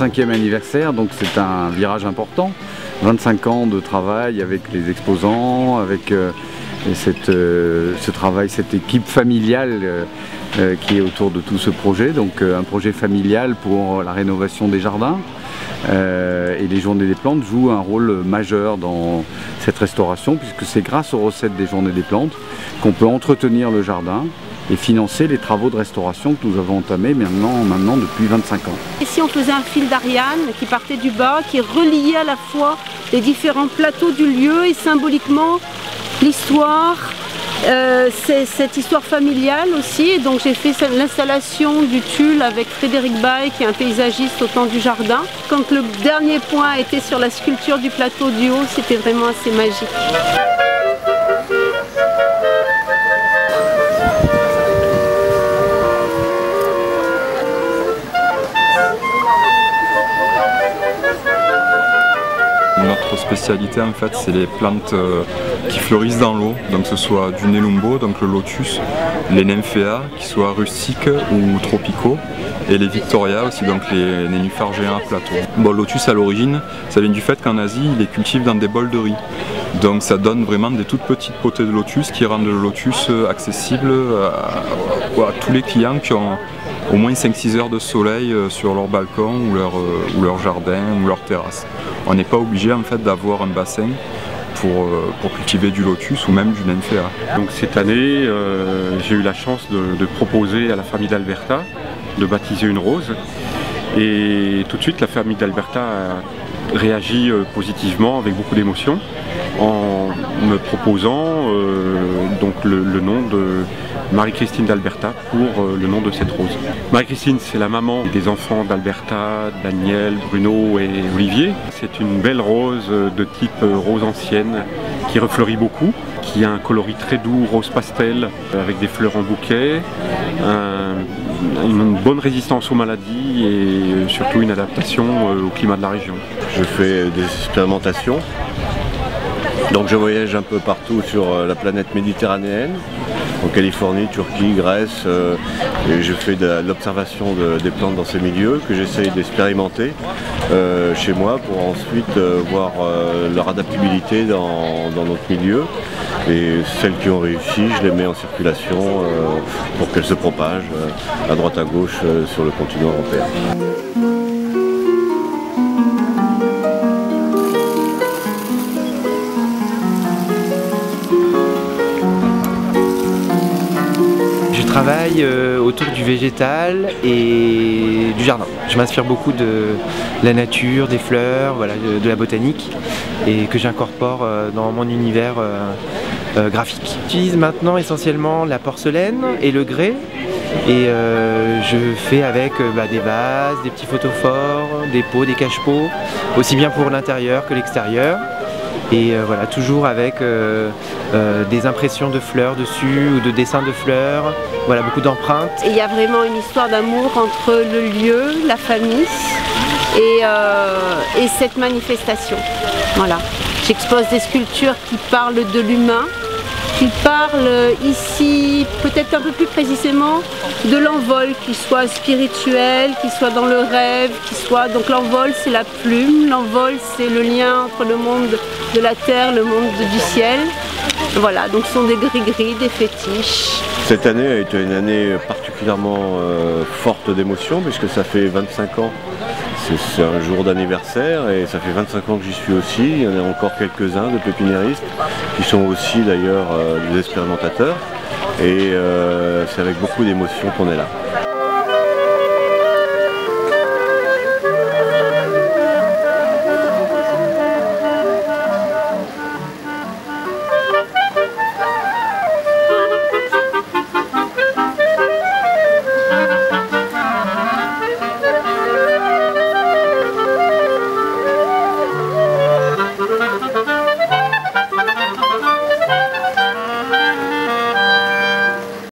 25e anniversaire, donc c'est un virage important. 25 ans de travail avec les exposants, avec ce travail, cette équipe familiale qui est autour de tout ce projet. Donc un projet familial pour la rénovation des jardins. Et les Journées des Plantes jouent un rôle majeur dans cette restauration, puisque c'est grâce aux recettes des Journées des Plantes qu'on peut entretenir le jardin et financer les travaux de restauration que nous avons entamés maintenant depuis 25 ans. Ici on faisait un fil d'Ariane qui partait du bas, qui reliait à la fois les différents plateaux du lieu et symboliquement l'histoire, cette histoire familiale aussi. Et donc j'ai fait l'installation du tulle avec Frédéric Baye qui est un paysagiste au temps du jardin. Quand le dernier point était sur la sculpture du plateau du haut, c'était vraiment assez magique. Notre spécialité en fait c'est les plantes qui fleurissent dans l'eau, donc ce soit du nelumbo, donc le lotus, les nymphéas qui soient rustiques ou tropicaux, et les victoria aussi, donc les nénuphars géants à plateau. Bon, le lotus à l'origine, ça vient du fait qu'en Asie ils les cultivent dans des bols de riz. Donc ça donne vraiment des toutes petites potées de lotus qui rendent le lotus accessible à tous les clients qui ont au moins 5-6 heures de soleil sur leur balcon ou leur jardin ou leur terrasse. On n'est pas obligé en fait d'avoir un bassin pour cultiver du lotus ou même du nymphéa. Donc cette année, j'ai eu la chance de proposer à la famille d'Alberta de baptiser une rose. Et tout de suite, la famille d'Alberta a réagi positivement avec beaucoup d'émotion en me proposant donc le nom de Marie-Christine d'Alberta pour le nom de cette rose. Marie-Christine, c'est la maman des enfants d'Alberta, Daniel, Bruno et Olivier. C'est une belle rose de type rose ancienne qui refleurit beaucoup, qui a un coloris très doux, rose pastel, avec des fleurs en bouquet, une bonne résistance aux maladies et surtout une adaptation au climat de la région. Je fais des expérimentations. Donc je voyage un peu partout sur la planète méditerranéenne, en Californie, Turquie, Grèce, et je fais de l'observation des plantes dans ces milieux que j'essaye d'expérimenter chez moi pour ensuite voir leur adaptabilité dans notre milieu. Et celles qui ont réussi, je les mets en circulation pour qu'elles se propagent à droite à gauche sur le continent européen. Je travaille autour du végétal et du jardin. Je m'inspire beaucoup de la nature, des fleurs, voilà, de la botanique, et que j'incorpore dans mon univers graphique. J'utilise maintenant essentiellement la porcelaine et le grès, et je fais avec des vases, des petits photophores, des pots, des cache-pots, aussi bien pour l'intérieur que l'extérieur. Et voilà, toujours avec des impressions de fleurs dessus ou de dessins de fleurs, voilà, beaucoup d'empreintes. Il y a vraiment une histoire d'amour entre le lieu, la famille et cette manifestation. Voilà. J'expose des sculptures qui parlent de l'humain, qui parlent ici peut-être un peu plus précisément de l'envol, qu'il soit spirituel, qu'il soit dans le rêve, qu'il soit... Donc l'envol c'est la plume, l'envol c'est le lien entre le monde de la terre, le monde du ciel. Voilà, donc ce sont des gris-gris, des fétiches. Cette année a été une année particulièrement forte d'émotions puisque ça fait 25 ans. C'est un jour d'anniversaire et ça fait 25 ans que j'y suis aussi. Il y en a encore quelques-uns de pépiniéristes qui sont aussi d'ailleurs des expérimentateurs. Et c'est avec beaucoup d'émotion qu'on est là.